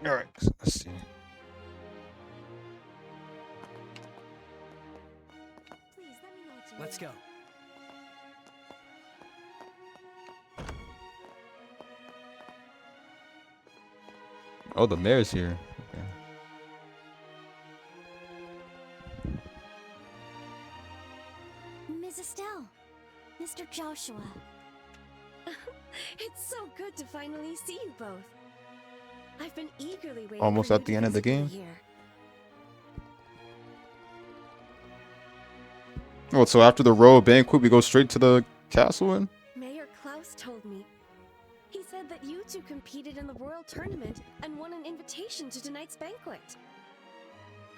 All right, let's see. Please let me know what you Let's need. go. Oh, the mayor's here. Okay. Ms. Estelle, Mr. Joshua. It's so good to finally see you both. I've been eagerly waiting Almost for at you the to end of the visit me game. here. Oh, so after the royal banquet, we go straight to the castle and Mayor Klaus told me. He said that you two competed in the royal tournament and won an invitation to tonight's banquet.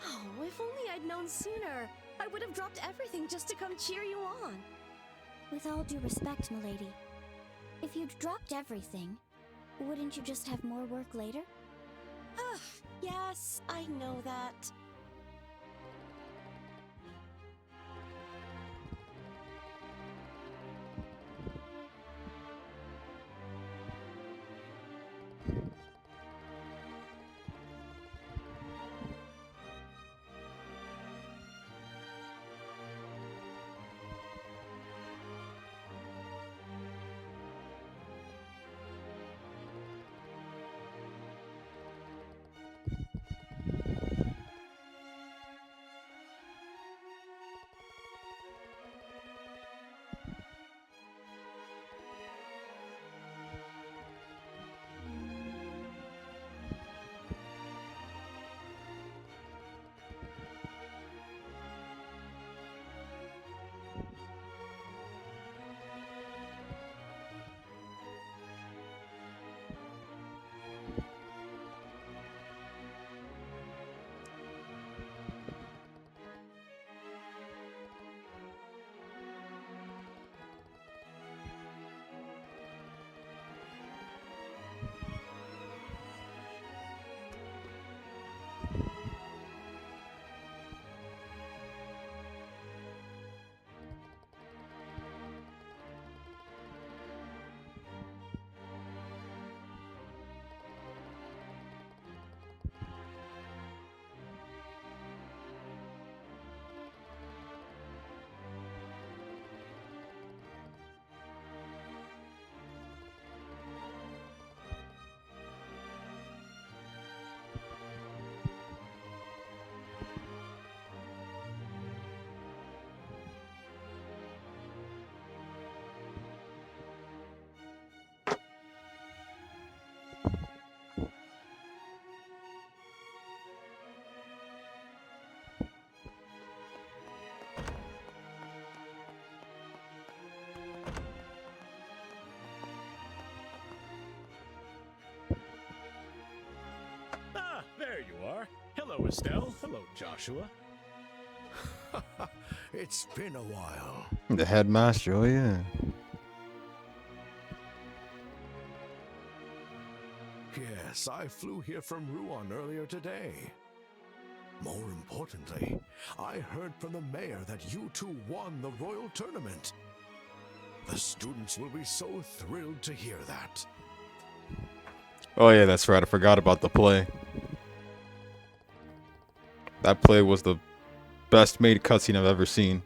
Oh, if only I'd known sooner. I would have dropped everything just to come cheer you on. With all due respect, milady, if you'd dropped everything, wouldn't you just have more work later? Ugh, yes, I know that. Ah, there you are. Hello, Estelle. Hello, Joshua. It's been a while. the headmaster. Oh yeah. Yes, I flew here from Ruan earlier today. More importantly, I heard from the mayor that you two won the royal tournament. The students will be so thrilled to hear that. Oh yeah, that's right. I forgot about the play. That play was the best made cutscene I've ever seen.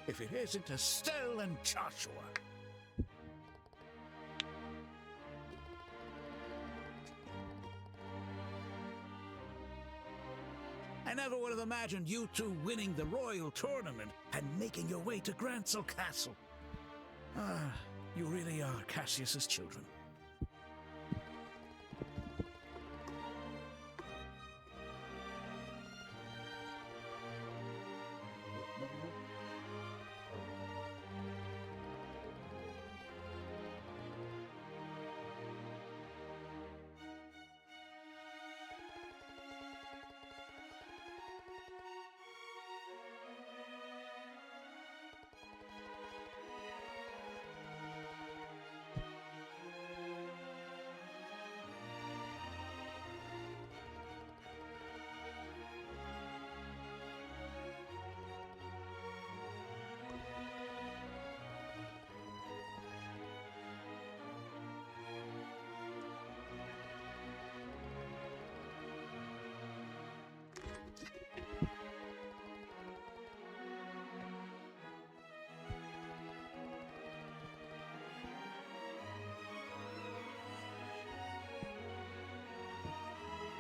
if it isn't Estelle and Joshua. I never would have imagined you two winning the Royal Tournament and making your way to Grancel Castle. Ah, you really are Cassius's children.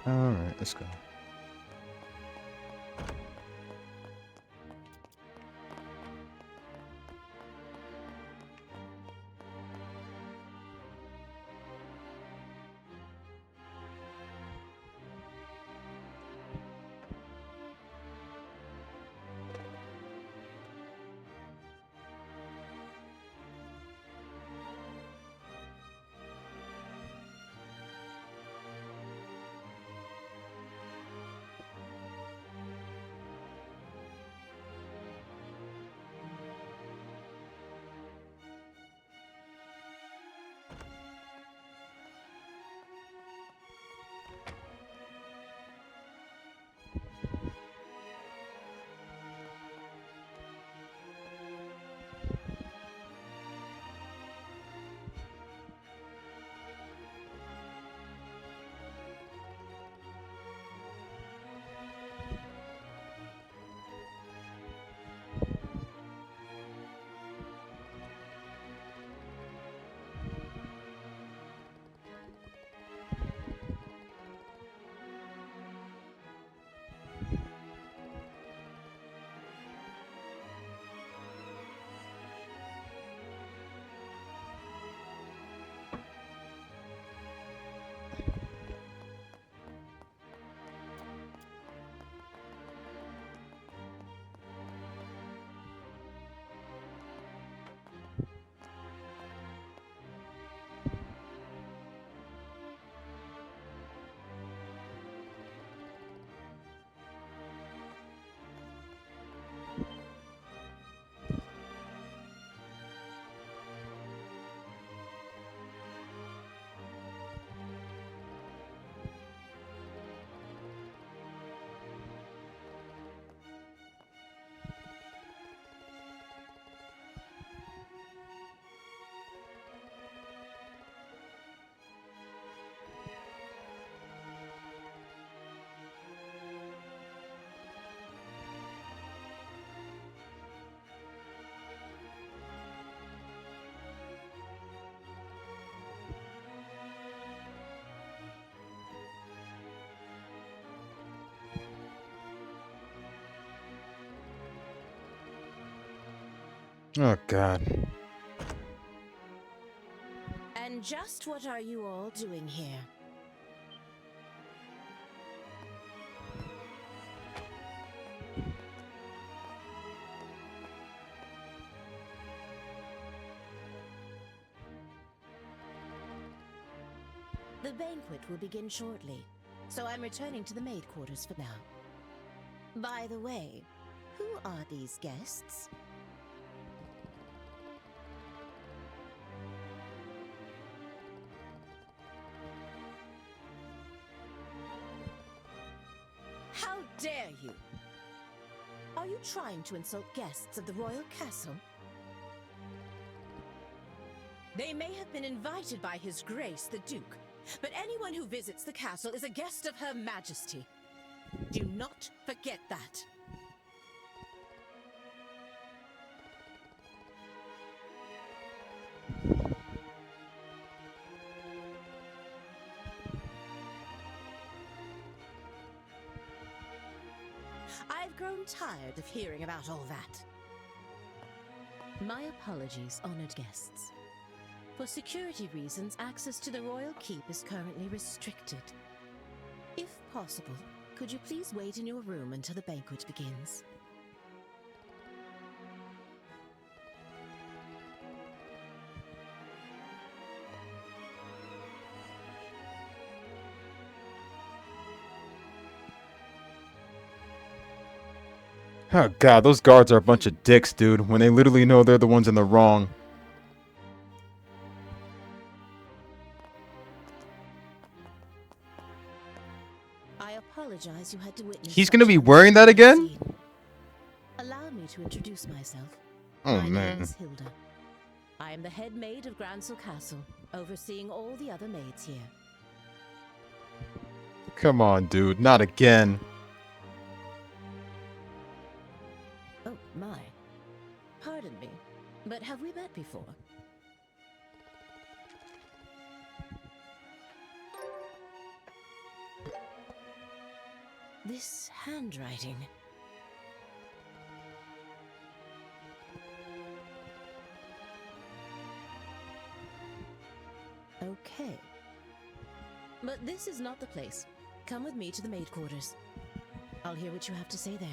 Alright, let's go. Oh, God. And just what are you all doing here? The banquet will begin shortly, so I'm returning to the maid quarters for now. By the way, who are these guests? How dare you? Are you trying to insult guests of the royal castle? They may have been invited by His Grace the Duke, but anyone who visits the castle is a guest of Her Majesty. Do not forget that. I've grown tired of hearing about all that. My apologies, honored guests. For security reasons, access to the Royal Keep is currently restricted. If possible, could you please wait in your room until the banquet begins? Oh god, those guards are a bunch of dicks, dude, when they literally know they're the ones in the wrong. I apologize you had to witness. He's such gonna be an wearing that again? scene. Allow me to introduce myself. Oh, My name man. is Hilda. I am the head maid of Grancel Castle, overseeing all the other maids here. Come on, dude, not again. Oh, my. Pardon me, but have we met before? This handwriting. Okay. But this is not the place. Come with me to the maid quarters. I'll hear what you have to say there.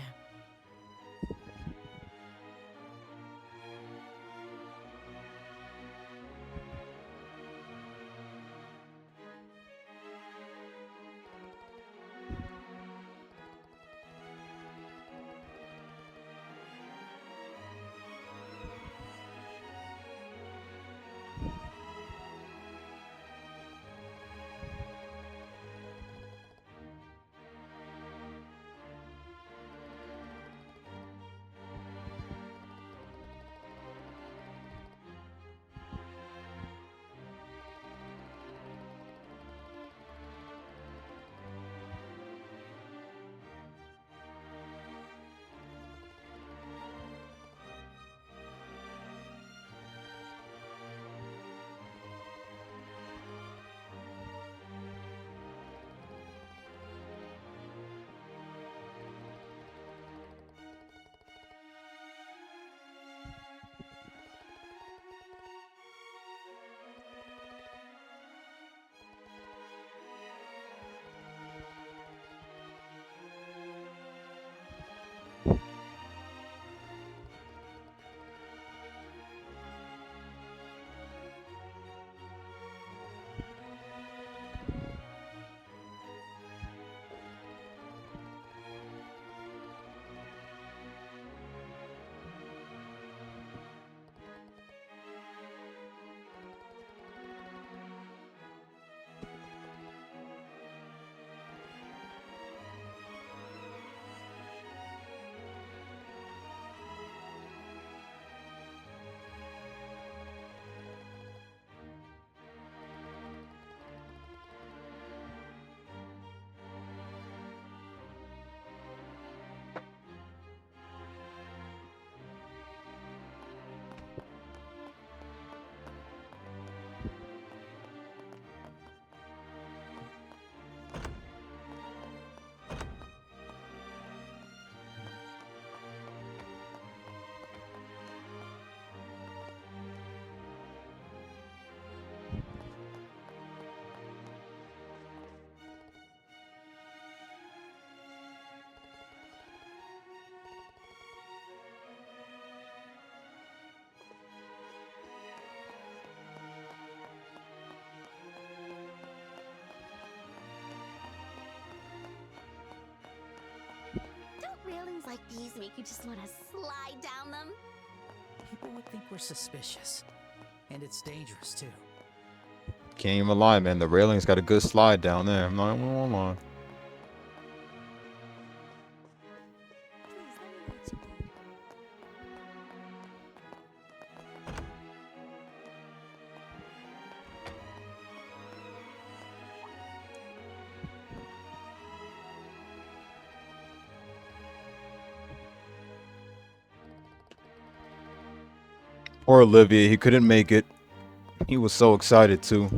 Railings like these make you just want to slide down them. People would think we're suspicious. And it's dangerous, too. Can't even lie, man. The railing's got a good slide down there. I'm not even gonna lie. Poor Olivia, he couldn't make it. He was so excited too.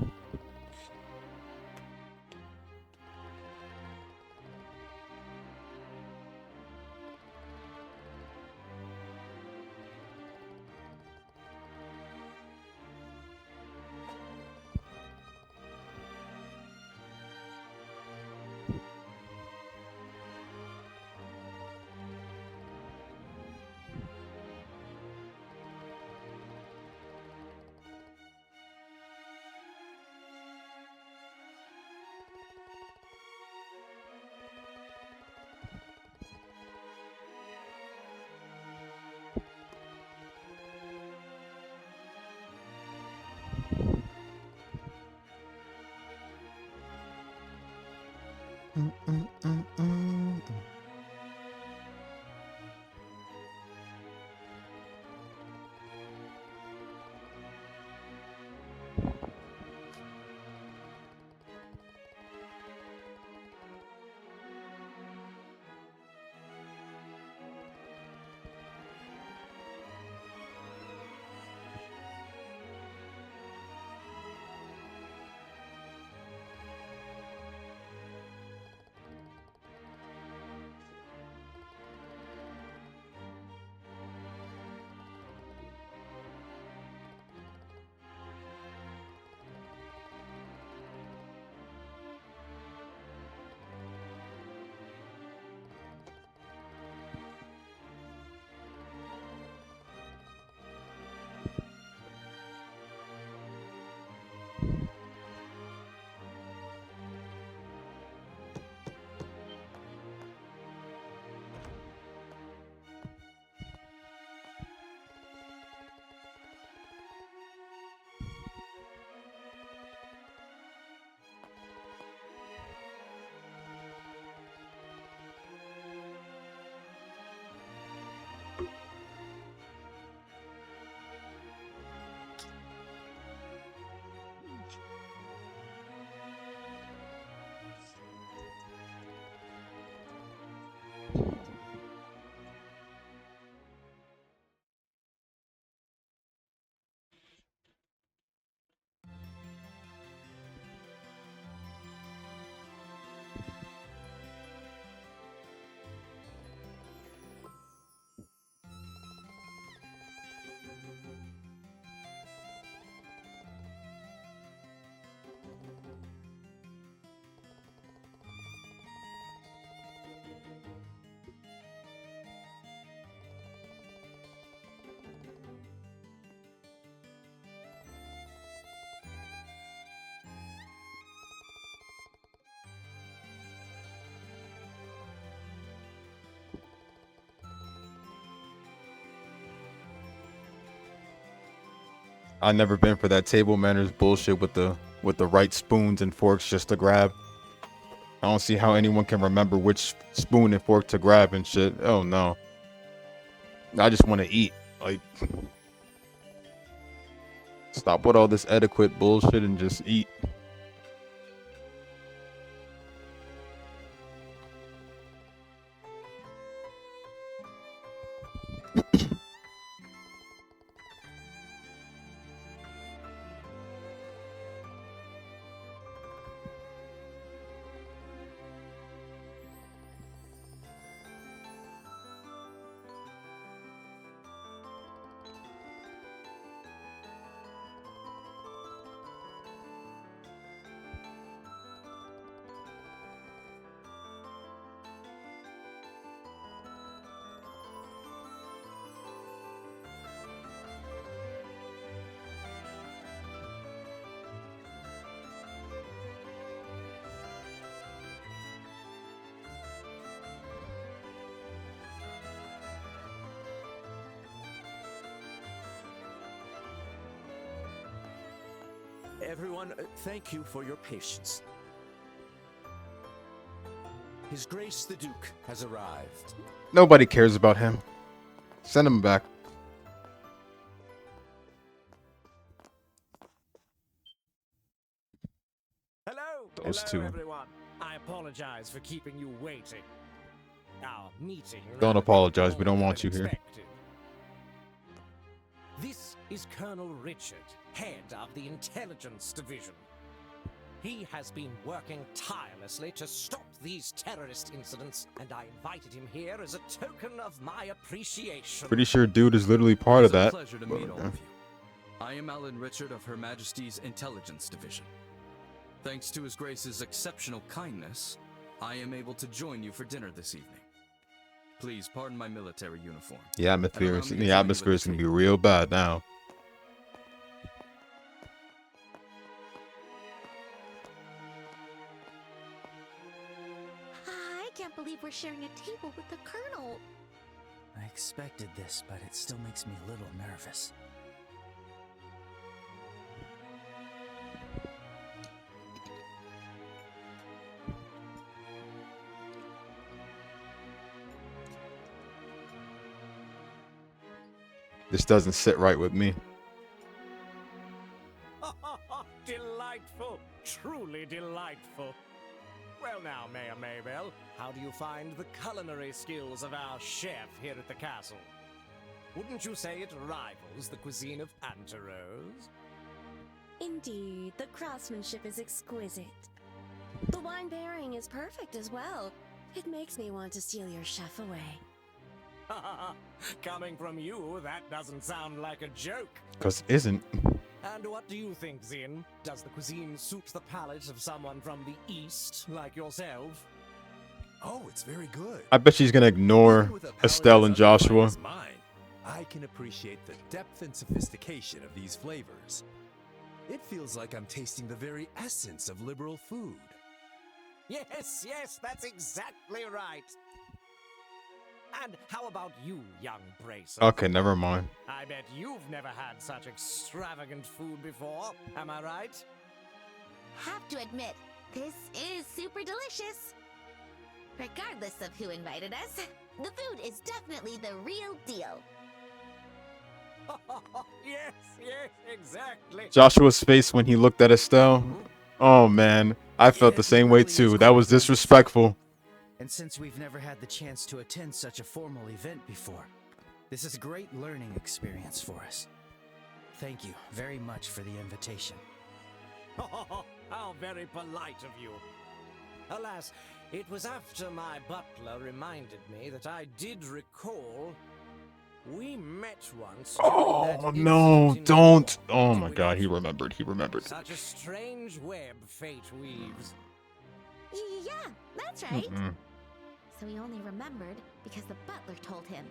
I never been for that table manners bullshit with the right spoons and forks just to grab. I don't see how anyone can remember which spoon and fork to grab and shit. Oh no. I just want to eat. Like, stop with all this etiquette bullshit and just eat. Everyone, thank you for your patience. His Grace the Duke has arrived. Nobody cares about him. Send him back. Hello! Those Hello, two. everyone. I apologize for keeping you waiting. Our meeting Don't ran a bit apologize, we don't longer want than you here. expected. This is Colonel Richard, head of the Intelligence Division. He has been working tirelessly to stop these terrorist incidents, and I invited him here as a token of my appreciation. Pretty sure dude is literally part of that. It's a pleasure to meet all of you. I am Alan Richard of Her Majesty's Intelligence Division. Thanks to His Grace's exceptional kindness, I am able to join you for dinner this evening. Please pardon my military uniform. The atmosphere is gonna be real bad now. I can't believe we're sharing a table with the Colonel. I expected this, but it still makes me a little nervous. This doesn't sit right with me. Delightful. Truly delightful. Well now, Mayor Maybell, how do you find the culinary skills of our chef here at the castle? Wouldn't you say it rivals the cuisine of Anteros? Indeed, the craftsmanship is exquisite. The wine pairing is perfect as well. It makes me want to steal your chef away. Coming from you, that doesn't sound like a joke. 'Cause it isn't. And what do you think, Zin? Does the cuisine suit the palate of someone from the East, like yourself? Oh, it's very good. I bet she's gonna ignore Estelle and Joshua. Mine. I can appreciate the depth and sophistication of these flavors. It feels like I'm tasting the very essence of liberal food. Yes, that's exactly right. And how about you, young Bracer? Okay, never mind. I bet you've never had such extravagant food before, am I right? Have to admit, this is super delicious. Regardless of who invited us, the food is definitely the real deal. Yes, exactly. Joshua's face when he looked at Estelle. Oh man, I felt the same way too. That was disrespectful. And since we've never had the chance to attend such a formal event before, this is a great learning experience for us. Thank you very much for the invitation. How very polite of you. Alas, it was after my butler reminded me that I did recall we met once. Oh no, don't. Oh my god, he remembered. He remembered. Such a strange web fate weaves. Yeah, that's right. So he only remembered because the butler told him.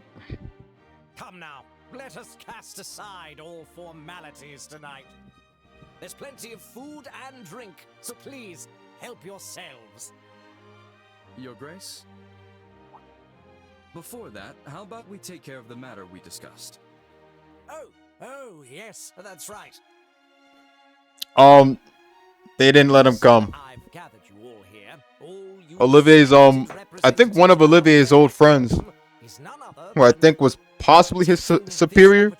Come now, let us cast aside all formalities tonight. There's plenty of food and drink, so please help yourselves. Your Grace? Before that, how about we take care of the matter we discussed? Oh, yes, that's right. They didn't let him come. I've gathered you all here. Olivier's I think one of Olivier's old friends, who I think was possibly his superior,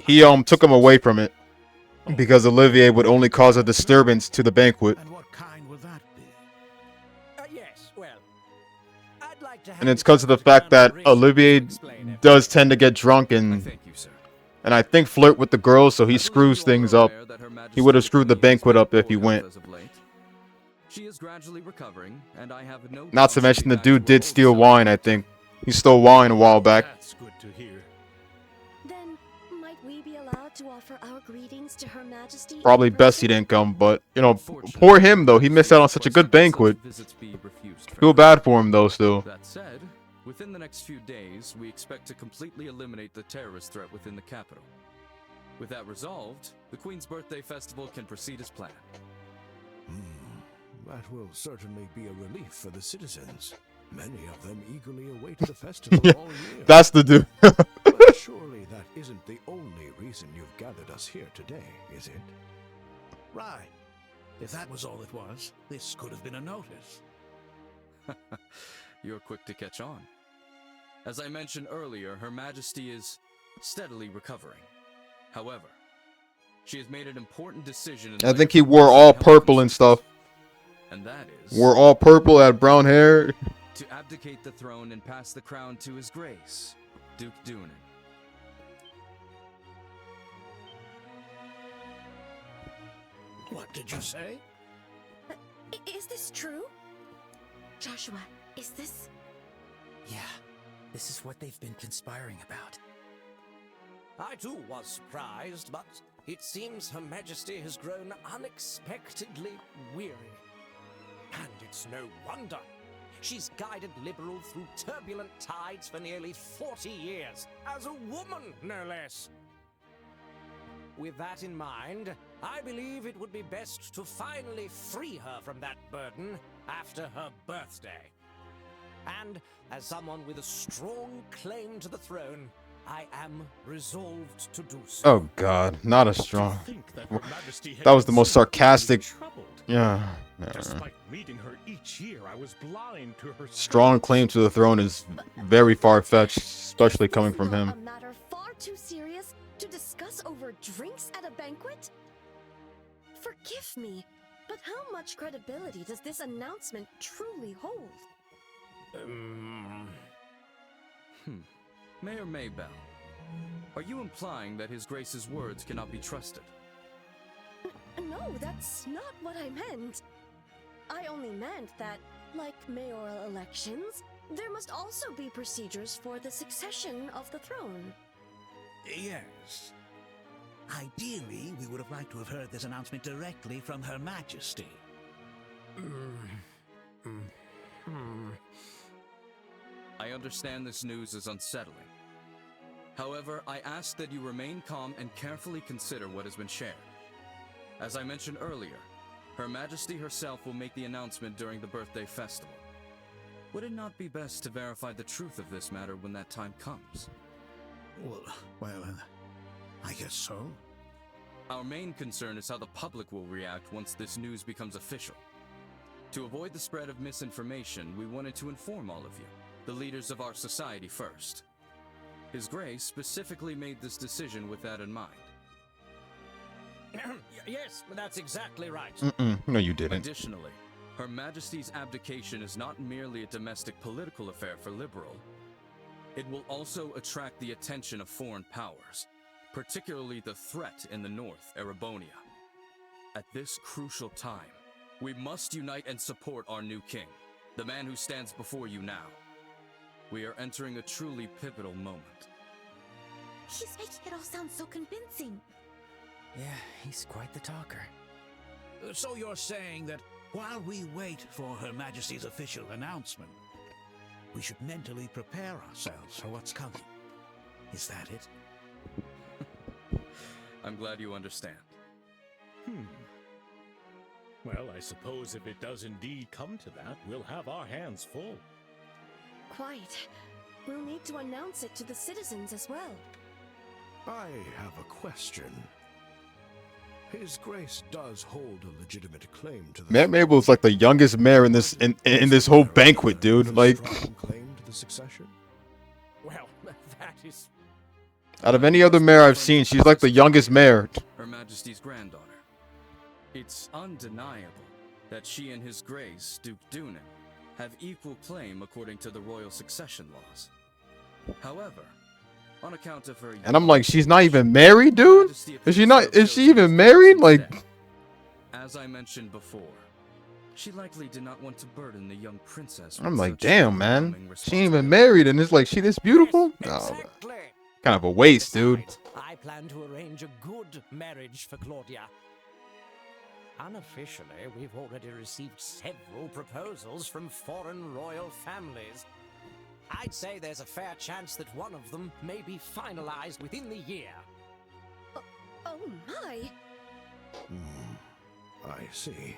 he took him away from it because Olivier would only cause a disturbance to the banquet. And what kind would that be? Yes, well, I'd like to have And it's because of the fact that Olivier does tend to get drunk and I think flirt with the girls, so he screws things up. He would have screwed the banquet up if he went. She is gradually recovering, and I have no Not to mention the dude did steal wine, I think. He stole wine a while back. That's good to hear. Then, might we be allowed to offer our greetings to Her Majesty? Probably best he didn't come, but, you know, poor him, though. He missed out on such a good banquet. Feel bad for him, though, still. That said, within the next few days, we expect to completely eliminate the terrorist threat within the capital. With that resolved, the Queen's Birthday Festival can proceed as planned. That will certainly be a relief for the citizens. Many of them eagerly await the festival all year. That's the dude. But surely that isn't the only reason you've gathered us here today, is it? Right. If that was all it was, this could have been a notice. You're quick to catch on. As I mentioned earlier, Her Majesty is steadily recovering. However, she has made an important decision. I think he wore all purple and stuff. And that is... Wore all purple, had brown hair. To abdicate the throne and pass the crown to His Grace, Duke Dunan. What did you say? Is this true? Joshua, is this... Yeah, this is what they've been conspiring about. I too was surprised, but it seems Her Majesty has grown unexpectedly weary. And it's no wonder. She's guided Liberal through turbulent tides for nearly 40 years, as a woman, no less. With that in mind, I believe it would be best to finally free her from that burden after her birthday. And as someone with a strong claim to the throne, I am resolved to do so. Oh God, not a strong. That That was the most sarcastic. Yeah. Despite meeting her each year, I was blind to her Strong claim to the throne is very far-fetched, especially coming from him. A matter far too serious to discuss over drinks at a banquet? Forgive me, but how much credibility does this announcement truly hold? Mayor Maybell, are you implying that His Grace's words cannot be trusted? No, that's not what I meant. I only meant that, like mayoral elections, there must also be procedures for the succession of the throne. Yes. Ideally, we would have liked to have heard this announcement directly from Her Majesty. I understand this news is unsettling. However, I ask that you remain calm and carefully consider what has been shared. As I mentioned earlier, Her Majesty herself will make the announcement during the birthday festival. Would it not be best to verify the truth of this matter when that time comes? Well, I guess so. Our main concern is how the public will react once this news becomes official. To avoid the spread of misinformation, we wanted to inform all of you, the leaders of our society first. His Grace specifically made this decision with that in mind. Yes, that's exactly right. No, you didn't. Additionally, Her Majesty's abdication is not merely a domestic political affair for Liberal. It will also attract the attention of foreign powers, particularly the threat in the north, Erebonia. At this crucial time, we must unite and support our new king, the man who stands before you now. We are entering a truly pivotal moment. He's making it all sound so convincing. Yeah, he's quite the talker. So you're saying that while we wait for Her Majesty's official announcement, we should mentally prepare ourselves for what's coming. Is that it? I'm glad you understand. Well, I suppose if it does indeed come to that, we'll have our hands full. Quite. We'll need to announce it to the citizens as well. I have a question. His Grace does hold a legitimate claim to the Matt Mabel is like the youngest mayor in this in this whole banquet, dude. Like, claim to the succession. Well, that is... out of any other mayor I've seen, she's like the youngest mayor. Her Majesty's granddaughter. It's undeniable that she and His Grace, Duke Dunan, have equal claim according to the royal succession laws. However, on account of her... And I'm like, she's not even married, dude? Is she not? Is she even married? Like... As I mentioned before, she likely did not want to burden the young princess with I'm like, such damn, man. overwhelming She ain't even married, and it's like, she this beautiful? No, kind of a waste, dude. I plan to arrange a good marriage for Claudia. Unofficially, we've already received several proposals from foreign royal families. I'd say there's a fair chance that one of them may be finalized within the year. Oh my! I see.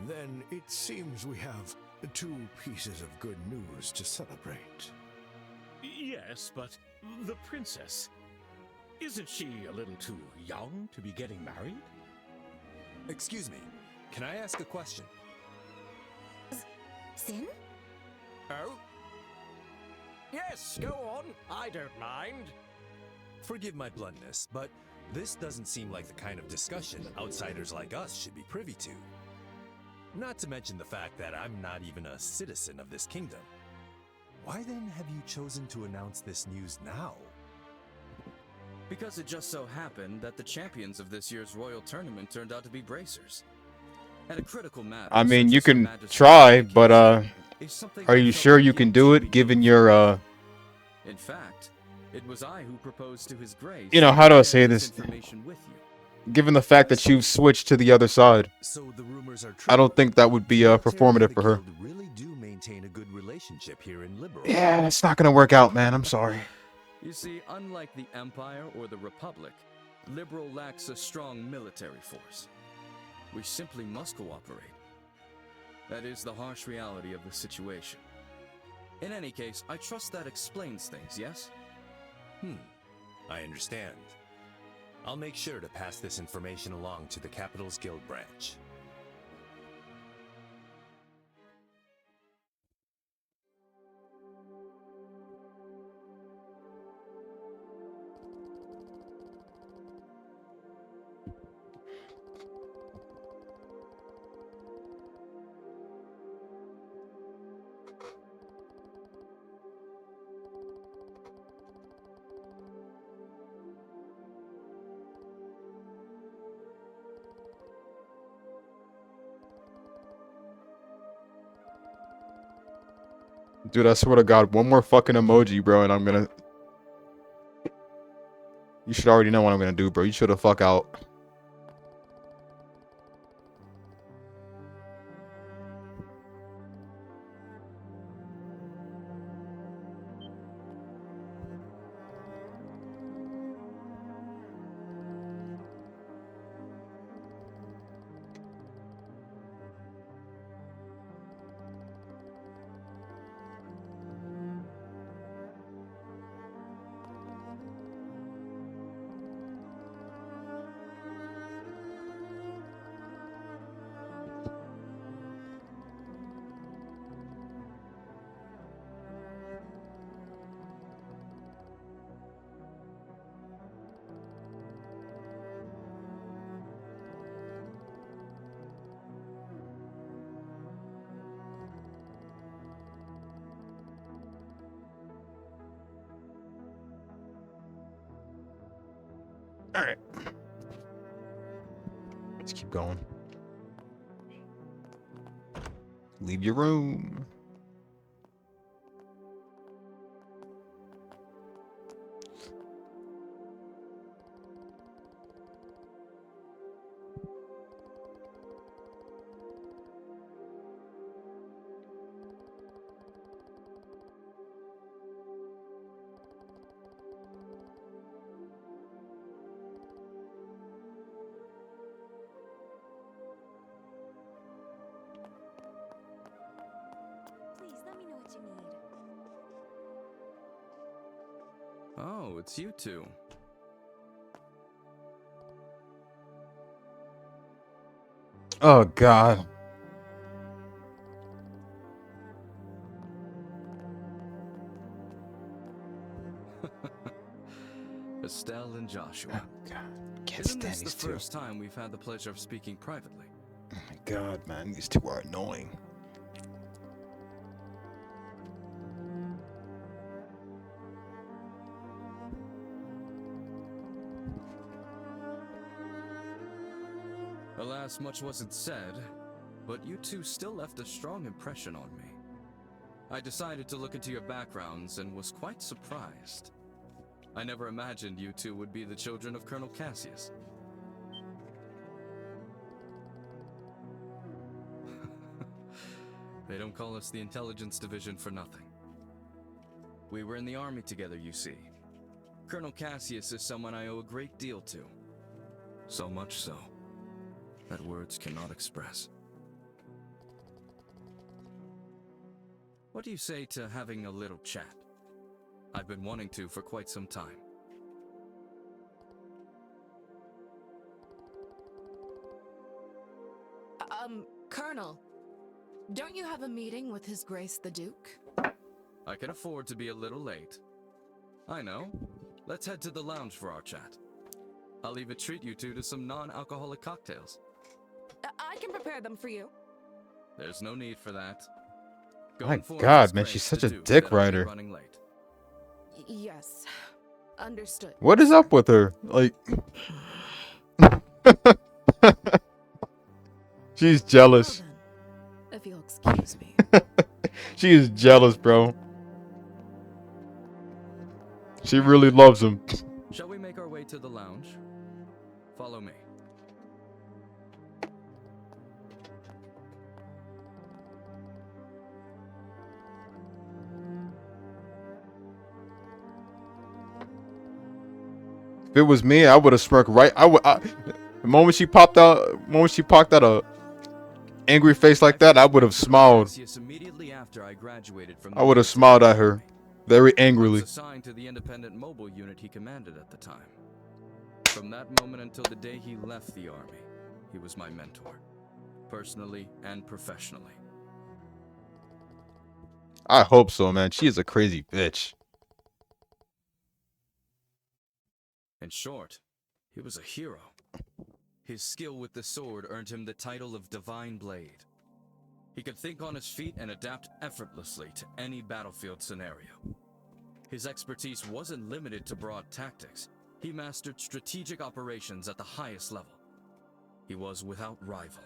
Then it seems we have two pieces of good news to celebrate. Yes, but the princess... Isn't she a little too young to be getting married? Excuse me, can I ask a question? Sin? Oh? Yes, go on. I don't mind. Forgive my bluntness, but this doesn't seem like the kind of discussion outsiders like us should be privy to. Not to mention the fact that I'm not even a citizen of this kingdom. Why then have you chosen to announce this news now? Because it just so happened that the champions of this year's royal tournament turned out to be bracers. At a critical matter, I mean, such you as Her can Majesty's try, but is something are I you felt sure I you needed can do to it be given able your to. In fact, it was I who proposed to His Grace. you know, how do I to say share this? information with you. Given the fact that you've switched to the other side, So the rumors are true. I don't think that would be Military and performative the for her. guild really do maintain a good relationship here in Liberl. Yeah, it's not gonna work out, man. I'm sorry. You see, unlike the Empire or the Republic, Liberl lacks a strong military force. We simply must cooperate. That is the harsh reality of the situation. In any case, I trust that explains things, yes? I understand. I'll make sure to pass this information along to the Capital's Guild branch. Dude, I swear to God, one more fucking emoji, bro, and I'm gonna... You should already know what I'm gonna do, bro. You should have fuck out. Alright. Let's keep going. Leave your room. Please let me know what you need. Oh, it's you two. Oh, God. Estelle and Joshua. Oh, God. Can't Isn't stand this the these two. first time we've had the pleasure of speaking privately? Oh, my God, man. These two are annoying. Alas, much wasn't said, but you two still left a strong impression on me. I decided to look into your backgrounds and was quite surprised. I never imagined you two would be the children of Colonel Cassius. They don't call us the Intelligence Division for nothing. We were in the army together, you see. Colonel Cassius is someone I owe a great deal to. So much so that words cannot express. What do you say to having a little chat? I've been wanting to for quite some time. Colonel, don't you have a meeting with His Grace the Duke? I can afford to be a little late. I know. Let's head to the lounge for our chat. I'll even treat you two to some non-alcoholic cocktails. I can prepare them for you. There's no need for that. Go My inform God, His man, Grace she's the such a Duke dick that I'll be rider. running late. Yes. Understood. What is up with her? Like, she's jealous. Well then, if you'll excuse me. She is jealous, bro. She really loves him. Shall we make our way to the lounge? Follow me. If it was me, I would have smirked right. The moment she popped out, a angry face like that, I would have smiled. Immediately after I graduated from I would have smiled at her, very angrily. I was assigned to the independent mobile unit he commanded at the time. From that moment until the day he left the army, he was my mentor, personally and professionally. I hope so, man. She is a crazy bitch. In short, he was a hero. His skill with the sword earned him the title of Divine Blade. He could think on his feet and adapt effortlessly to any battlefield scenario. His expertise wasn't limited to broad tactics. He mastered strategic operations at the highest level. He was without rival.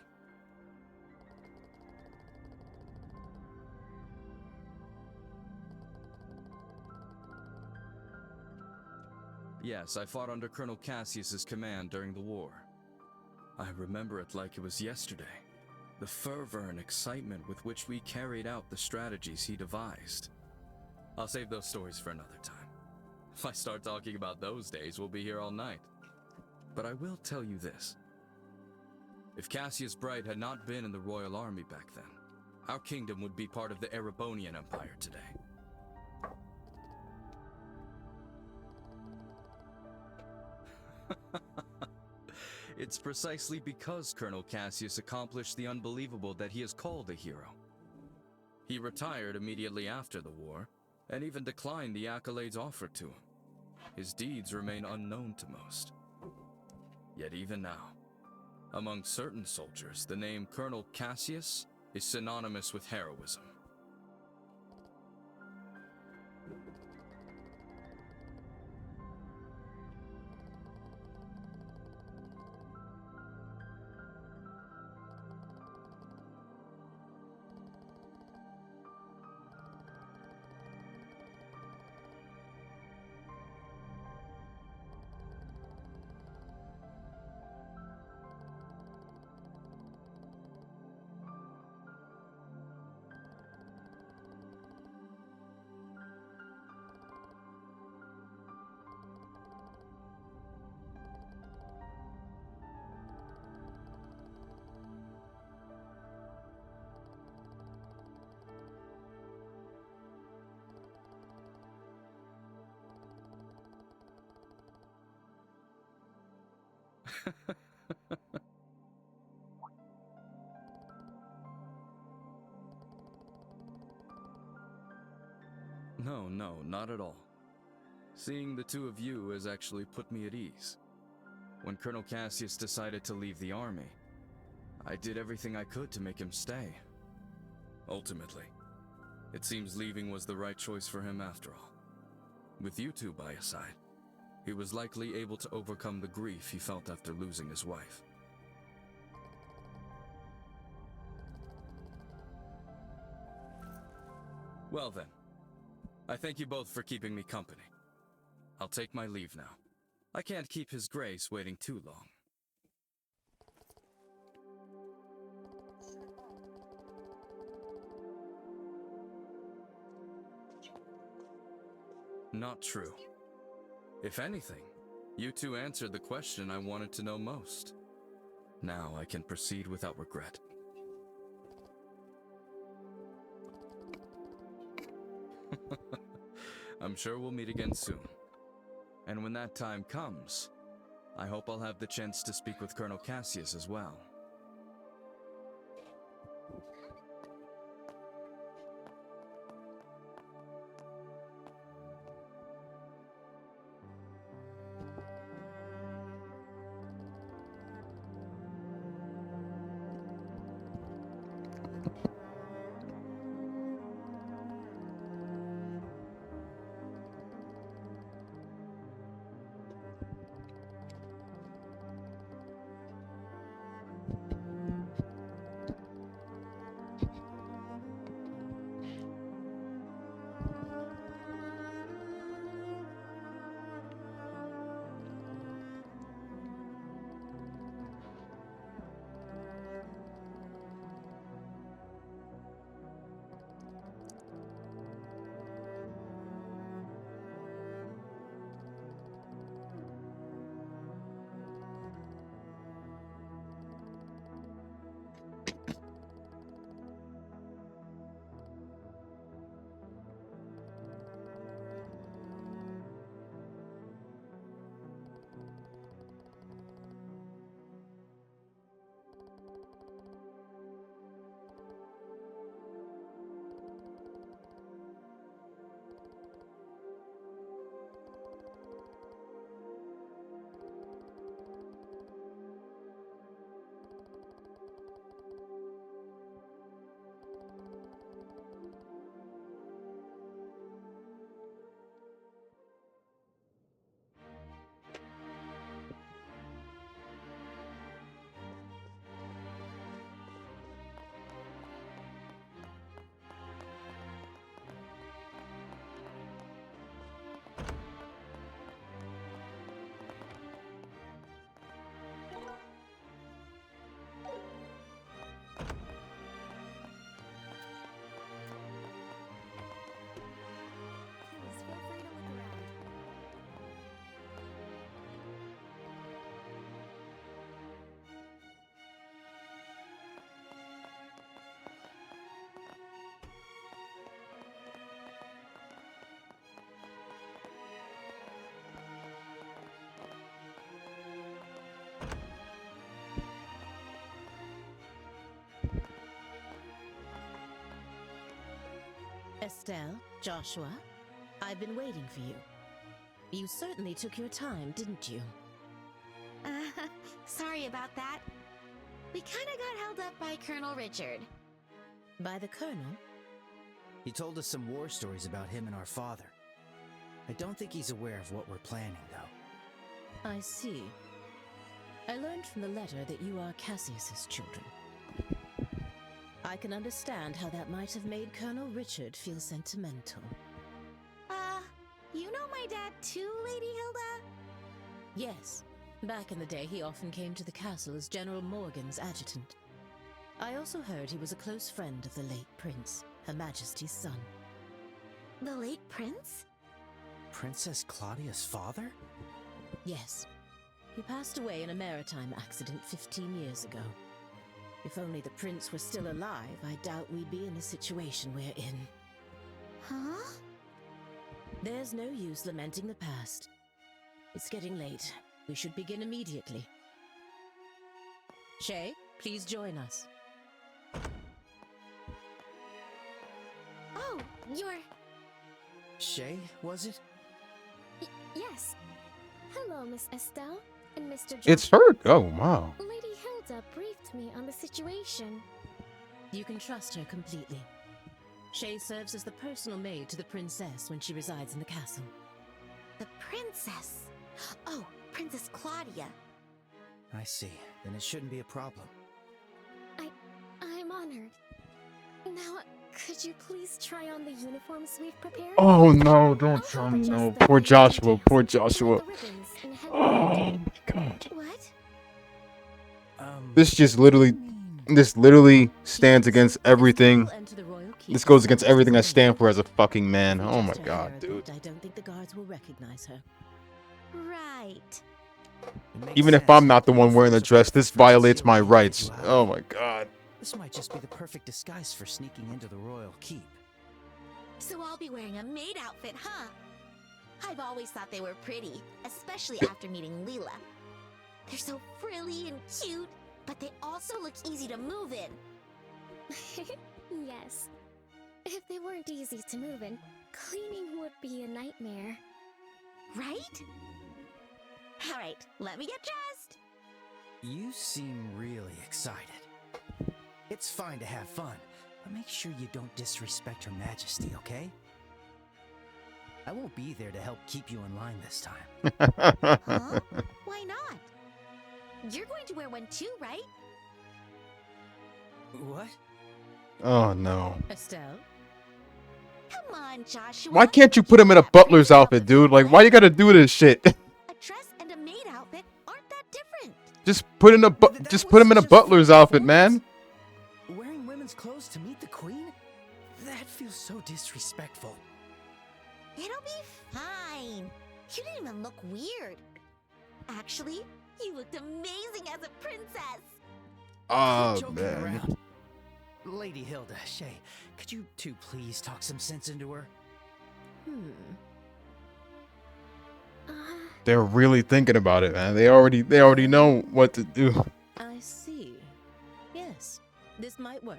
Yes, I fought under Colonel Cassius's command during the war. I remember it like it was yesterday. The fervor and excitement with which we carried out the strategies he devised. I'll save those stories for another time. If I start talking about those days, we'll be here all night. But I will tell you this. If Cassius Bright had not been in the Royal Army back then, our kingdom would be part of the Erebonian Empire today. It's precisely because Colonel Cassius accomplished the unbelievable that he is called a hero. He retired immediately after the war, and even declined the accolades offered to him. His deeds remain unknown to most. Yet even now, among certain soldiers, the name Colonel Cassius is synonymous with heroism. No, not at all. Seeing the two of you has actually put me at ease. When Colonel Cassius decided to leave the army, I did everything I could to make him stay. Ultimately, it seems leaving was the right choice for him after all. With you two by his side, he was likely able to overcome the grief he felt after losing his wife. Well then, I thank you both for keeping me company. I'll take my leave now. I can't keep His Grace waiting too long. Not true. If anything, you two answered the question I wanted to know most. Now I can proceed without regret. I'm sure we'll meet again soon. And when that time comes, I hope I'll have the chance to speak with Colonel Cassius as well. Estelle, Joshua, I've been waiting for you. You certainly took your time, didn't you? Sorry about that. We kinda got held up by Colonel Richard. By the Colonel? He told us some war stories about him and our father. I don't think he's aware of what we're planning, though. I see. I learned from the letter that you are Cassius's children. I can understand how that might have made Colonel Richard feel sentimental. You know my dad too, Lady Hilda? Yes. Back in the day, he often came to the castle as General Morgan's adjutant. I also heard he was a close friend of the late prince, Her Majesty's son. The late prince? Princess Claudia's father? Yes. He passed away in a maritime accident 15 years ago. If only the prince were still alive, I doubt we'd be in the situation we're in. Huh? There's no use lamenting the past. It's getting late. We should begin immediately. Shay, please join us. Oh, you're... Shay, was it? Yes. Hello, Miss Estelle and Mr. Joshua. It's her. Oh wow. Lady Hilda briefed me on the situation. You can trust her completely. Shay serves as the personal maid to the princess when she resides in the castle. The princess? Oh, Princess Claudia. I see. Then it shouldn't be a problem. I'm honored. Now, could you please try on the uniforms we've prepared? Oh no, don't tell me no. Poor Joshua, poor Joshua. Oh my god. What? This literally stands against everything. This goes against everything I stand for as a fucking man. Oh my god, dude. I don't think the guards will recognize her. Right. Even if I'm not the one wearing the dress, this violates my rights. Oh my god. This might just be the perfect disguise for sneaking into the royal keep. So I'll be wearing a maid outfit, huh? I've always thought they were pretty, especially after meeting Leela. They're so frilly and cute, but they also look easy to move in. Yes. If they weren't easy to move in, cleaning would be a nightmare. Right? Alright, let me get dressed. You seem really excited. It's fine to have fun, but make sure you don't disrespect Her Majesty, okay? I won't be there to help keep you in line this time. Huh? Why not? You're going to wear one too, right? What? Oh no. Estelle? Come on, Joshua. Why can't you put him in a butler's outfit, dude? Like, why you gotta do this shit? A dress and a maid outfit aren't that different. Just put him in a butler's outfit, man. Wearing women's clothes to meet the queen? That feels so disrespectful. It'll be fine. You didn't even look weird. Actually, you looked amazing as a princess. Oh Joking man. around. Lady Hilda, Shay, could you two please talk some sense into her? They're really thinking about it, man. They already know what to do. I see. Yes, this might work.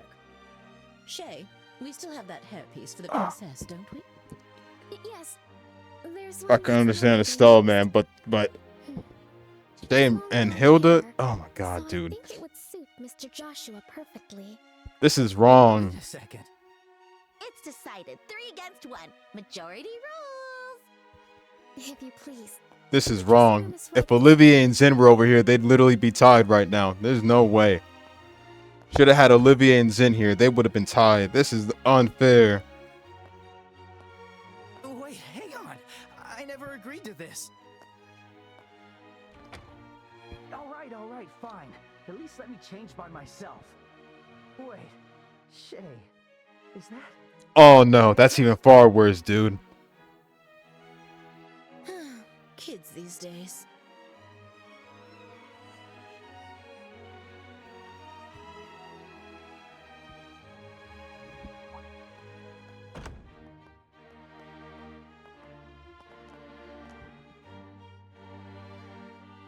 Shay, we still have that hairpiece for the princess, don't we? Yes. There's I can understand Estelle, man, but Shay and Hilda. Oh my god, dude. I think it would suit Mr. Joshua perfectly. This is wrong. Wait a second. It's decided. 3 against 1. Majority rules. If you please. This is wrong. If Olivier and Zin were over here, they'd literally be tied right now. There's no way. Should have had Olivier and Zin here. They would have been tied. This is unfair. Wait, hang on. I never agreed to this. All right, fine. At least let me change by myself. Wait, Shay, is that? Oh no, that's even far worse, dude. Kids these days.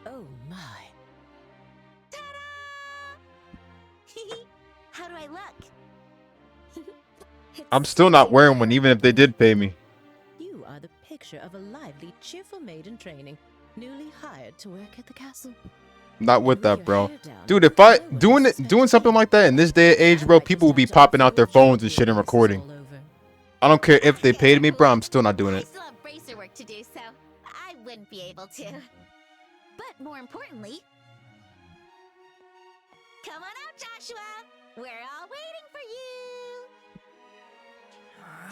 Oh my. Ta-da! How do I look? I'm still not wearing one, even if they did pay me. You are the picture of a lively, cheerful maid in training, newly hired to work at the castle. Not with that, bro. Dude, if I doing something like that in this day and age, bro, people will be popping out their phones and shit and recording. I don't care if they paid me, bro. I'm still not doing it. I still have bracer work to do, so I wouldn't be able to. But more importantly, come on out, Joshua. We're all waiting for you.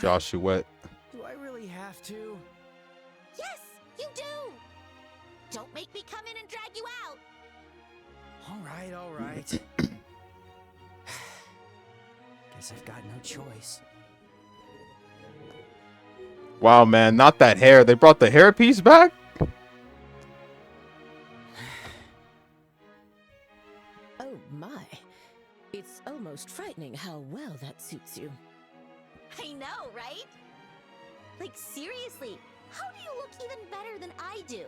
Joshua. Do I really have to? Yes, you do. Don't make me come in and drag you out. All right. Guess I've got no choice. Wow, man, not that hair. They brought the hairpiece back? Oh my. It's almost frightening how well that suits you. I know, right? Like, seriously, how do you look even better than I do?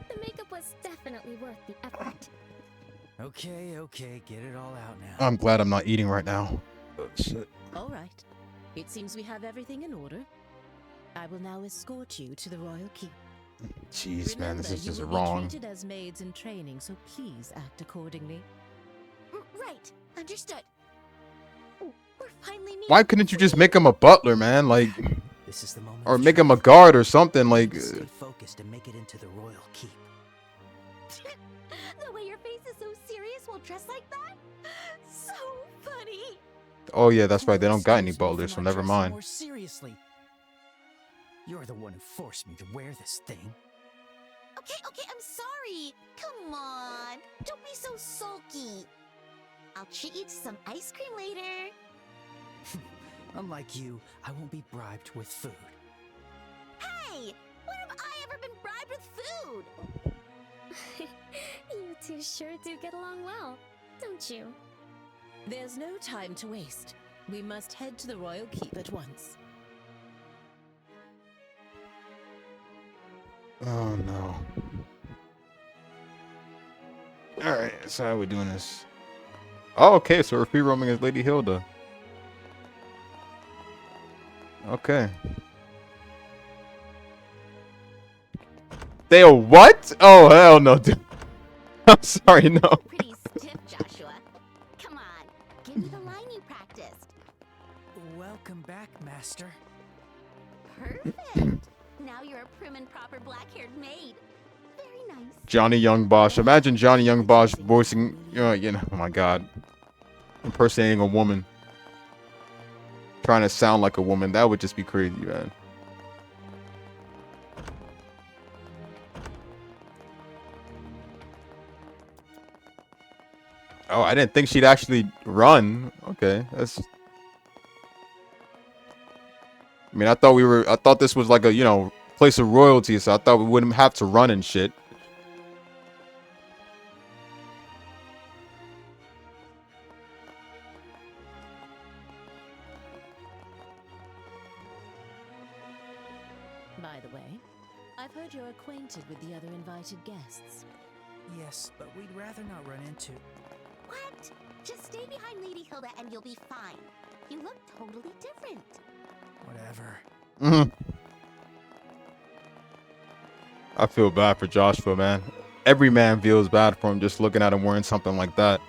The makeup was definitely worth the effort. Okay, get it all out now. I'm glad I'm not eating right now. Oh, shit. All right. It seems we have everything in order. I will now escort you to the royal keep. Jeez, man, this is just you will wrong. be treated as maids in training, so please act accordingly. Right, understood. We're finally meeting. Why couldn't you just make him a butler, man? Like, This is the moment. or make him a guard or something? Like, Stay focused and make it into the royal keep. The way your face is so serious while dressed like that? So funny. oh yeah, that's right. They don't got any butlers, so never mind. More seriously. You're the one who forced me to wear this thing. Okay, I'm sorry. Come on. Don't be so sulky. I'll treat you to some ice cream later. Unlike you, I won't be bribed with food. Hey! When have I ever been bribed with food? You two sure do get along well, don't you? There's no time to waste. We must head to the royal keep at once. Oh no. Alright, so how we doing this? Oh, okay, so we're free roaming as Lady Hilda. Okay. They a what? Oh hell no, dude. I'm sorry, no. Pretty stiff, Joshua. Come on, give me the line you practiced. Welcome back, Master. Perfect. Now you're a prim and proper black-haired maid. Very nice. Johnny Young Bosch. Imagine Johnny Young Bosch voicing, you know, oh my god. Impersonating a woman. Trying to sound like a woman. That would just be crazy, man. Oh, I didn't think she'd actually run. Okay, that's... I mean, I thought this was like a, you know, place of royalty, so I thought we wouldn't have to run and shit. By the way, I've heard you're acquainted with the other invited guests. Yes, but we'd rather not run into... What? Just stay behind Lady Hilda and you'll be fine. You look totally different. Whatever. I feel bad for Joshua, man. Every man feels bad for him just looking at him wearing something like that.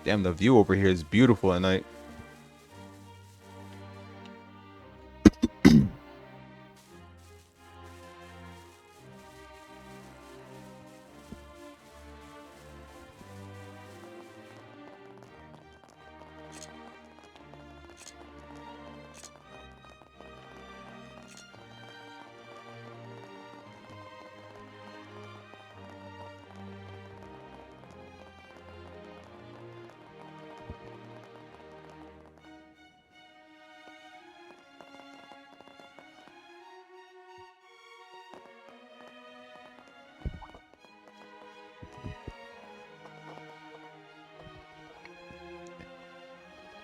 Damn, the view over here is beautiful at night.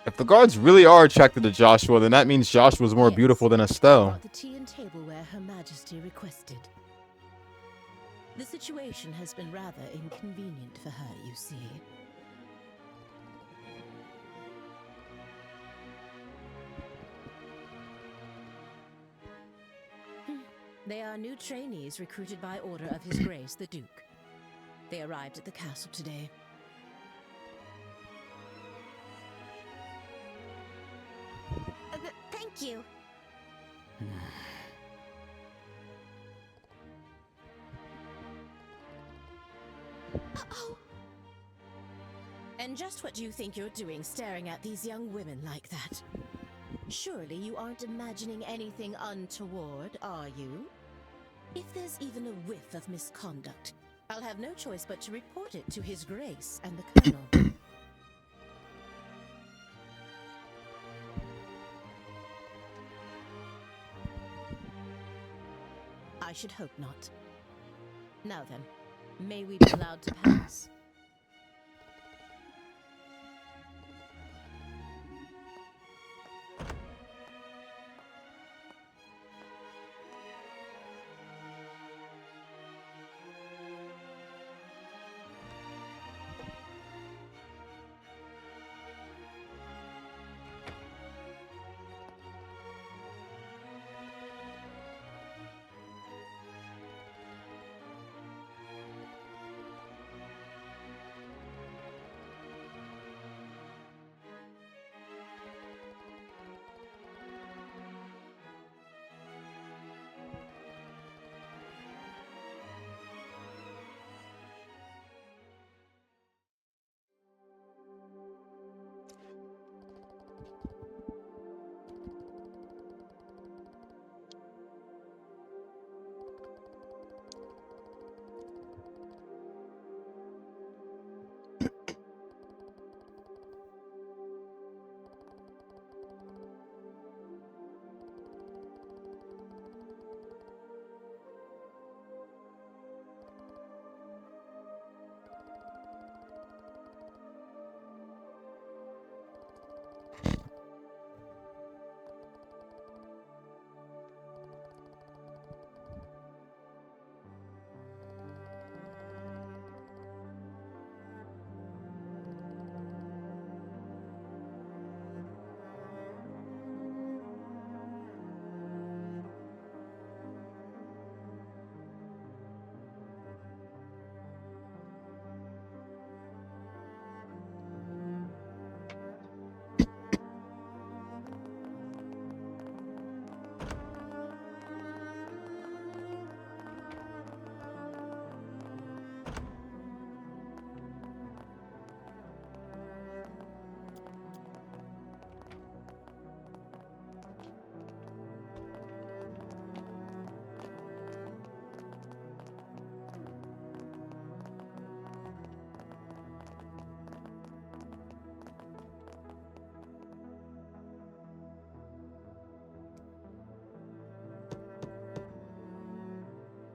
If the guards really are attracted to Joshua, then that means Joshua's more beautiful than Estelle. The tea and tableware Her Majesty requested. The situation has been rather inconvenient for her, you see. They are new trainees recruited by order of His Grace the Duke. They arrived at the castle today. Thank you. Uh-oh! And just what do you think you're doing staring at these young women like that? Surely you aren't imagining anything untoward, are you? If there's even a whiff of misconduct, I'll have no choice but to report it to His Grace and the Colonel. I should hope not. Now then, may we be allowed to pass?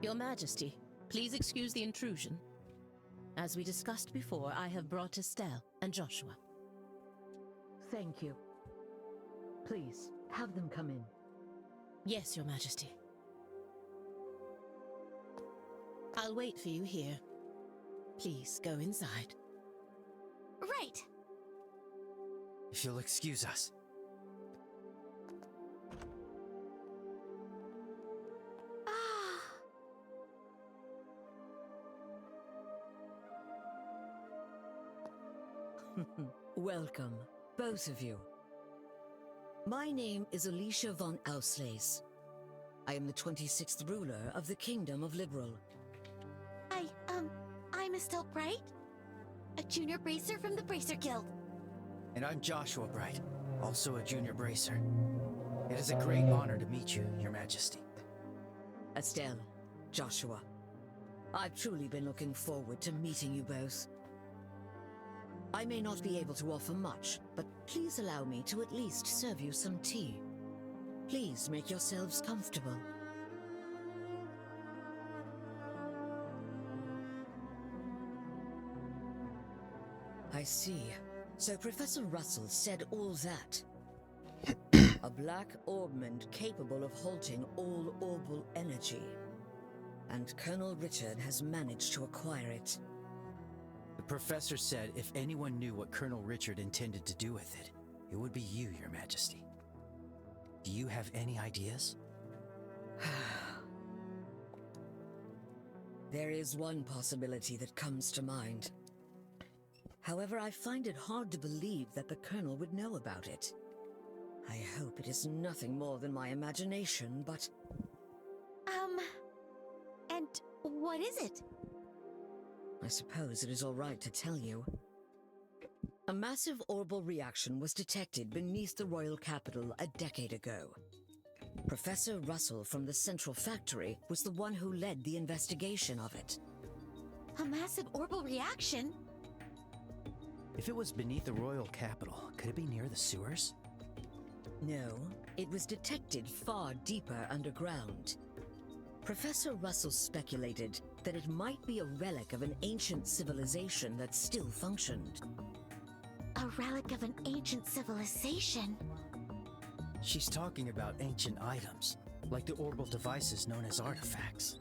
Your Majesty, please excuse the intrusion. As we discussed before, I have brought Estelle and Joshua. Thank you. Please, have them come in. Yes, Your Majesty. I'll wait for you here. Please go inside. Right. If you'll excuse us. Welcome, both of you. My name is Alicia von Ausleys. I am the 26th ruler of the Kingdom of Liberal. I'm Estelle Bright, a junior bracer from the Bracer Guild. And I'm Joshua Bright, also a junior bracer. It is a great honor to meet you, Your Majesty. Estelle, Joshua, I've truly been looking forward to meeting you both. I may not be able to offer much, but please allow me to at least serve you some tea. Please make yourselves comfortable. I see. So Professor Russell said all that. A black orbment capable of halting all orbal energy. and Colonel Richard has managed to acquire it. The professor said if anyone knew what Colonel Richard intended to do with it, it would be you, Your Majesty. Do you have any ideas? There is one possibility that comes to mind. However, I find it hard to believe that the Colonel would know about it. I hope it is nothing more than my imagination, but... And what is it? I suppose it is all right to tell you. A massive orbital reaction was detected beneath the royal capital a decade ago. Professor Russell from the Central Factory was the one who led the investigation of it. A massive orbital reaction? If it was beneath the royal capital, could it be near the sewers? No, it was detected far deeper underground. Professor Russell speculated that it might be a relic of an ancient civilization that still functioned. A relic of an ancient civilization? She's talking about ancient items, like the orbital devices known as artifacts.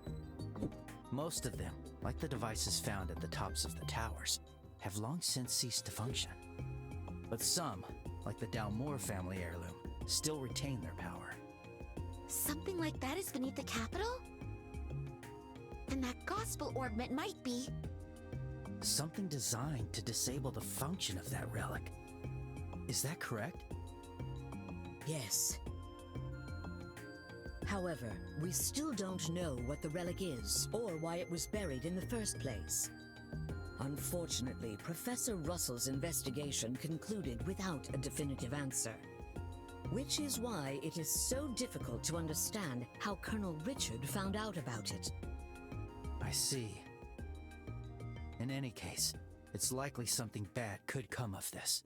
Most of them, like the devices found at the tops of the towers, have long since ceased to function. But some, like the Dalmore family heirloom, still retain their power. Something like that is beneath the capital? Then that gospel ornament might be... Something designed to disable the function of that relic. Is that correct? Yes. However, we still don't know what the relic is, or why it was buried in the first place. Unfortunately, Professor Russell's investigation concluded without a definitive answer. Which is why it is so difficult to understand how Colonel Richard found out about it. I see. In any case, it's likely something bad could come of this.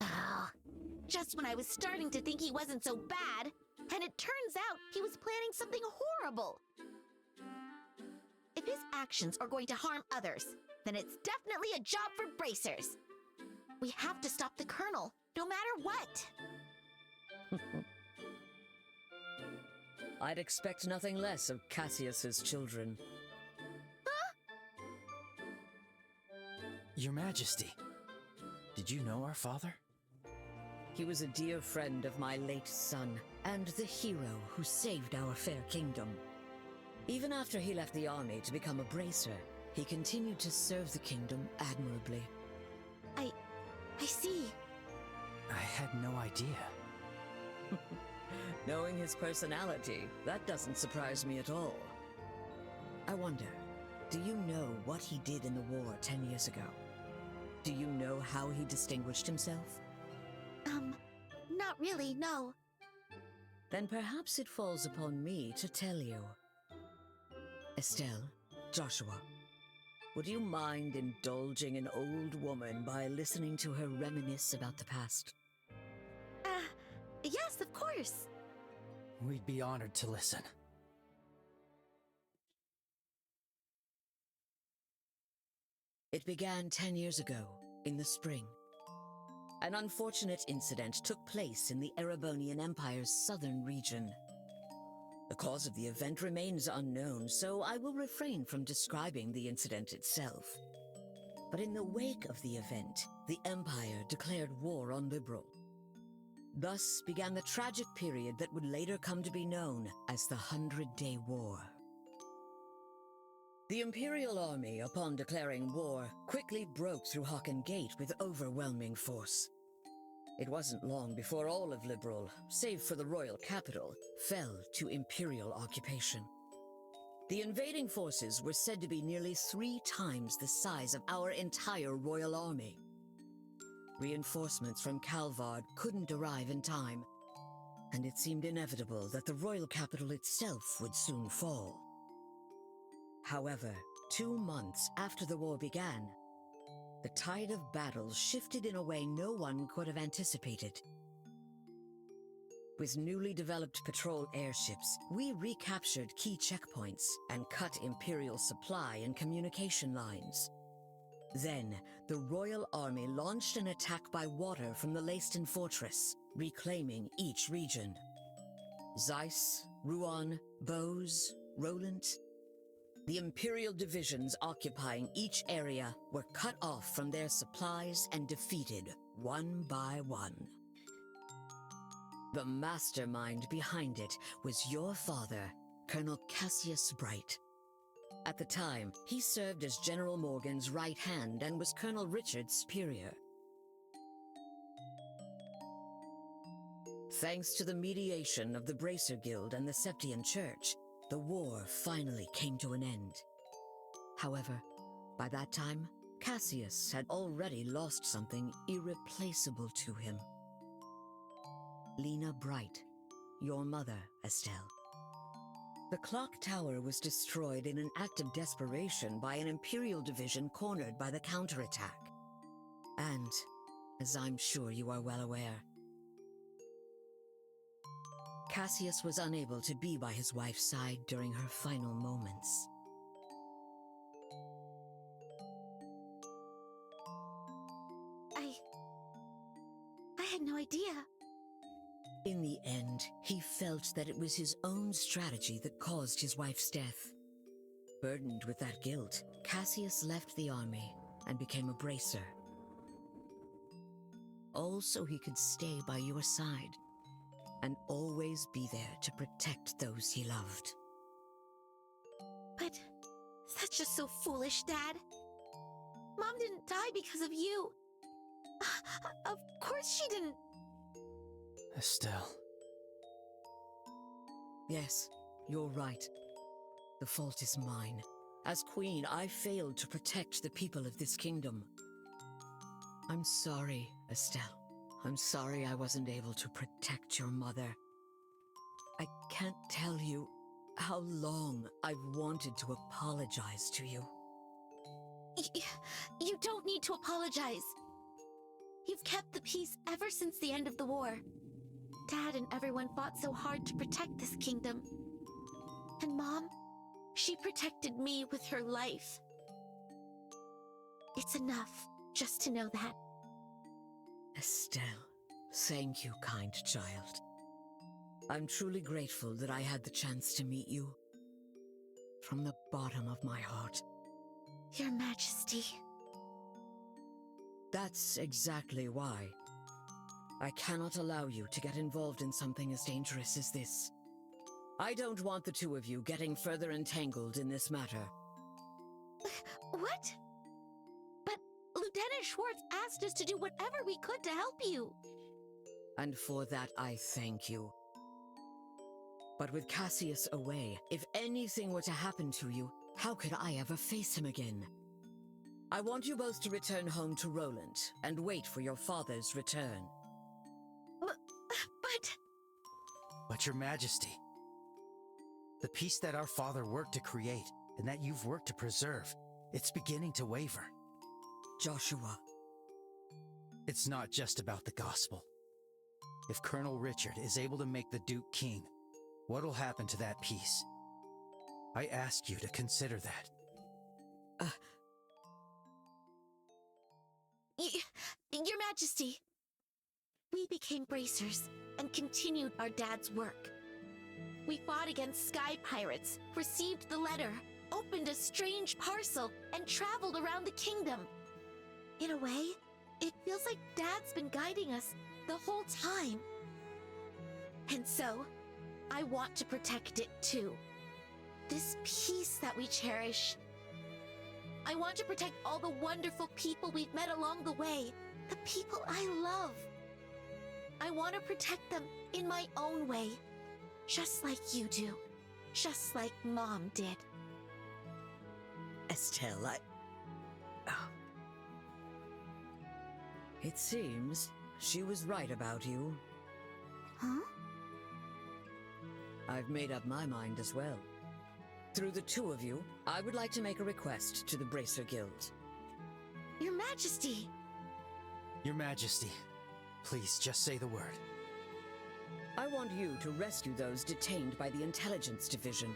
Oh, just when I was starting to think he wasn't so bad, and it turns out he was planning something horrible. If his actions are going to harm others, then it's definitely a job for bracers. We have to stop the Colonel, no matter what. I'd expect nothing less of Cassius's children. Your Majesty, did you know our father? He was a dear friend of my late son, and the hero who saved our fair kingdom. Even after he left the army to become a bracer, he continued to serve the kingdom admirably. I see. I had no idea. Knowing his personality, that doesn't surprise me at all. I wonder, do you know what he did in the war 10 years ago? Do you know how he distinguished himself? Not really, no. Then perhaps it falls upon me to tell you. Estelle, Joshua, would you mind indulging an old woman by listening to her reminisce about the past? Yes, of course. We'd be honored to listen. It began 10 years ago, in the spring. An unfortunate incident took place in the Erebonian Empire's southern region. The cause of the event remains unknown, so I will refrain from describing the incident itself. But in the wake of the event, the Empire declared war on Liberl. Thus began the tragic period that would later come to be known as the 100-Day War. The Imperial Army, upon declaring war, quickly broke through Haken Gate with overwhelming force. It wasn't long before all of Liberl, save for the royal capital, fell to Imperial occupation. The invading forces were said to be nearly 3 times the size of our entire royal army. Reinforcements from Calvard couldn't arrive in time, and it seemed inevitable that the royal capital itself would soon fall. However, 2 months after the war began, the tide of battle shifted in a way no one could have anticipated. With newly developed patrol airships, we recaptured key checkpoints and cut Imperial supply and communication lines. Then, the Royal Army launched an attack by water from the Leiston Fortress, reclaiming each region. Zeiss, Ruan, Bose, Roland, The Imperial divisions occupying each area were cut off from their supplies and defeated one by one. The mastermind behind it was your father, Colonel Cassius Bright. At the time, he served as General Morgan's right hand and was Colonel Richard's superior. Thanks to the mediation of the Bracer Guild and the Septian Church, the war finally came to an end. However, by that time, Cassius had already lost something irreplaceable to him. Lena Bright, your mother, Estelle. The clock tower was destroyed in an act of desperation by an Imperial division cornered by the counterattack. And, as I'm sure you are well aware, Cassius was unable to be by his wife's side during her final moments. I had no idea. In the end, he felt that it was his own strategy that caused his wife's death. Burdened with that guilt, Cassius left the army and became a bracer. All so he could stay by your side and always be there to protect those he loved. But that's just so foolish, Dad. Mom didn't die because of you. Of course she didn't. Estelle. Yes, you're right. The fault is mine. As queen, I failed to protect the people of this kingdom. I'm sorry, Estelle. I'm sorry I wasn't able to protect your mother. I can't tell you how long I've wanted to apologize to you. You don't need to apologize. You've kept the peace ever since the end of the war. Dad and everyone fought so hard to protect this kingdom. And Mom, she protected me with her life. It's enough just to know that. Estelle, thank you, kind child. I'm truly grateful that I had the chance to meet you. From the bottom of my heart. Your Majesty. That's exactly why. I cannot allow you to get involved in something as dangerous as this. I don't want the two of you getting further entangled in this matter. What? But Lieutenant Schwartz asked us to do whatever we could to help you. And for that I thank you. But with Cassius away, if anything were to happen to you, how could I ever face him again? I want you both to return home to Roland and wait for your father's return. But Your Majesty, the peace that our father worked to create and that you've worked to preserve, it's beginning to waver. Joshua. It's not just about the gospel. If Colonel Richard is able to make the Duke king, what'll happen to that peace? I ask you to consider that. Your Majesty, we became bracers and continued our dad's work. We fought against sky pirates, received the letter, opened a strange parcel, and traveled around the kingdom. In a way, it feels like Dad's been guiding us the whole time. And so, I want to protect it too. This peace that we cherish. I want to protect all the wonderful people we've met along the way, the people I love. I want to protect them in my own way, just like you do, just like Mom did. Estelle, It seems she was right about you. Huh? I've made up my mind as well. Through the two of you, I would like to make a request to the Bracer Guild. Your Majesty! Your Majesty, please just say the word. I want you to rescue those detained by the Intelligence Division,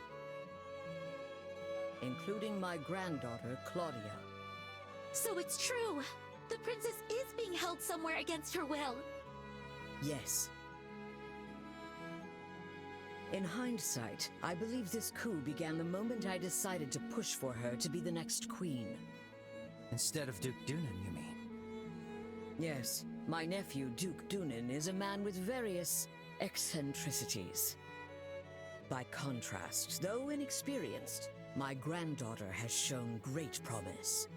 including my granddaughter, Claudia. So it's true! The princess is being held somewhere against her will! Yes. In hindsight, I believe this coup began the moment I decided to push for her to be the next queen. Instead of Duke Dunan, you mean? Yes, my nephew, Duke Dunan, is a man with various eccentricities. By contrast, though inexperienced, my granddaughter has shown great promise.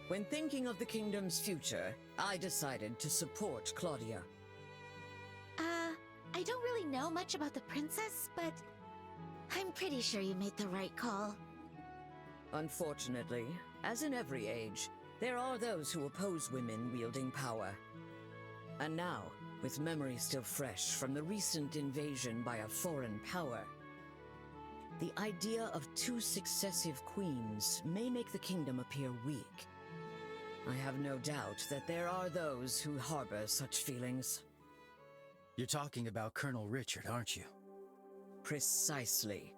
When thinking of the kingdom's future, I decided to support Claudia. I don't really know much about the princess, but I'm pretty sure you made the right call. Unfortunately, as in every age, there are those who oppose women wielding power. And now, with memory still fresh from the recent invasion by a foreign power, the idea of 2 successive queens may make the kingdom appear weak. I have no doubt that there are those who harbor such feelings. You're talking about Colonel Richard, aren't you? Precisely.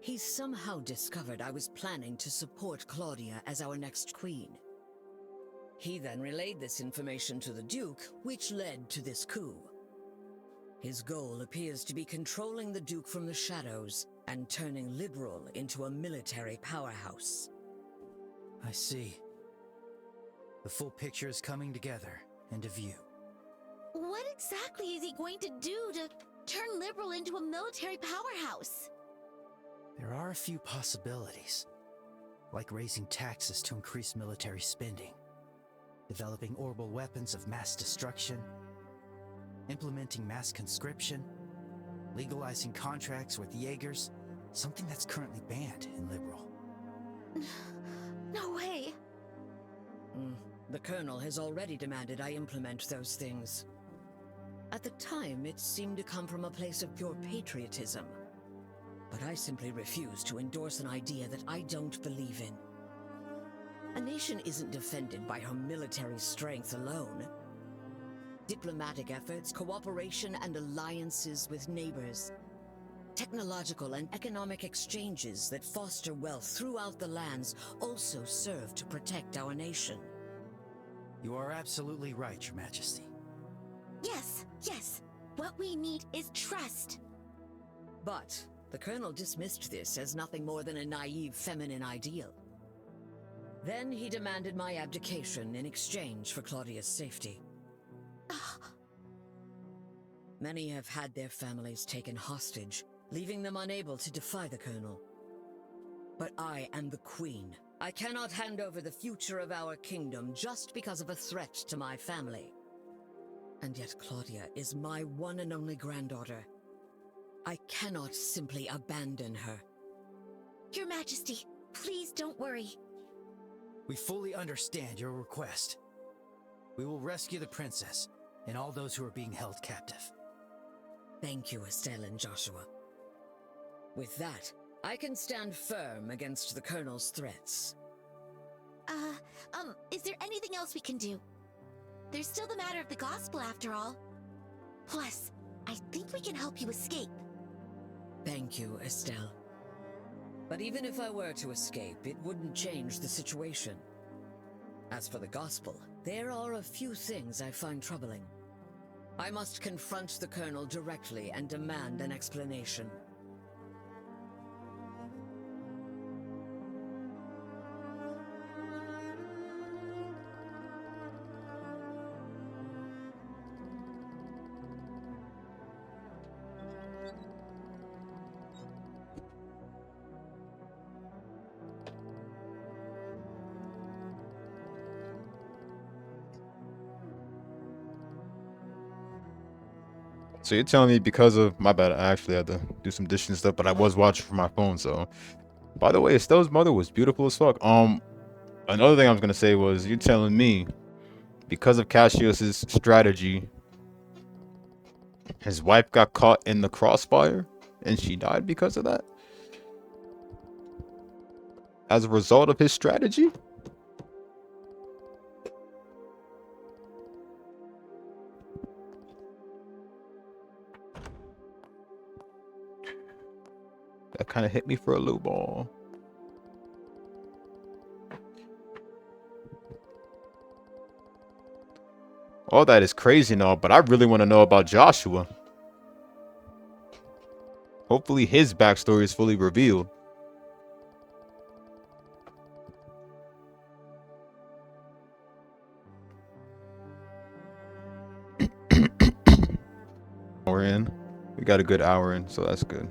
He somehow discovered I was planning to support Claudia as our next queen. He then relayed this information to the Duke, which led to this coup. His goal appears to be controlling the Duke from the shadows and turning Liberl into a military powerhouse. I see. The full picture is coming together into view. What exactly is he going to do to turn Liberl into a military powerhouse? There are a few possibilities, like raising taxes to increase military spending, developing orbital weapons of mass destruction, implementing mass conscription, legalizing contracts with Jaegers, something that's currently banned in Liberl. No way. The Colonel has already demanded I implement those things. At the time, it seemed to come from a place of pure patriotism. But I simply refuse to endorse an idea that I don't believe in. A nation isn't defended by her military strength alone. Diplomatic efforts, cooperation, and alliances with neighbors. Technological and economic exchanges that foster wealth throughout the lands also serve to protect our nation. You are absolutely right, Your Majesty. Yes. What we need is trust. But the Colonel dismissed this as nothing more than a naive feminine ideal. Then he demanded my abdication in exchange for Claudia's safety. Many have had their families taken hostage, leaving them unable to defy the Colonel. But I am the Queen. I cannot hand over the future of our kingdom just because of a threat to my family. And yet Claudia is my one and only granddaughter. I cannot simply abandon her. Your Majesty, please don't worry. We fully understand your request. We will rescue the princess and all those who are being held captive. Thank you, Estelle and Joshua. With that, I can stand firm against the Colonel's threats. Is there anything else we can do? There's still the matter of the gospel after all. Plus, I think we can help you escape. Thank you, Estelle. But even if I were to escape, it wouldn't change the situation. As for the gospel, there are a few things I find troubling. I must confront the Colonel directly and demand an explanation. So you're telling me because of my bad, I actually had to do some dishes and stuff, but I was watching from my phone. So, by the way, Estelle's mother was beautiful as fuck. Another thing I was gonna say was you're telling me because of Cassius's strategy, his wife got caught in the crossfire and she died because of that, as a result of his strategy. That kind of hit me for a low ball. All that is crazy and all, but I really want to know about Joshua. Hopefully his backstory is fully revealed. We're in. We got a good hour in, so that's good.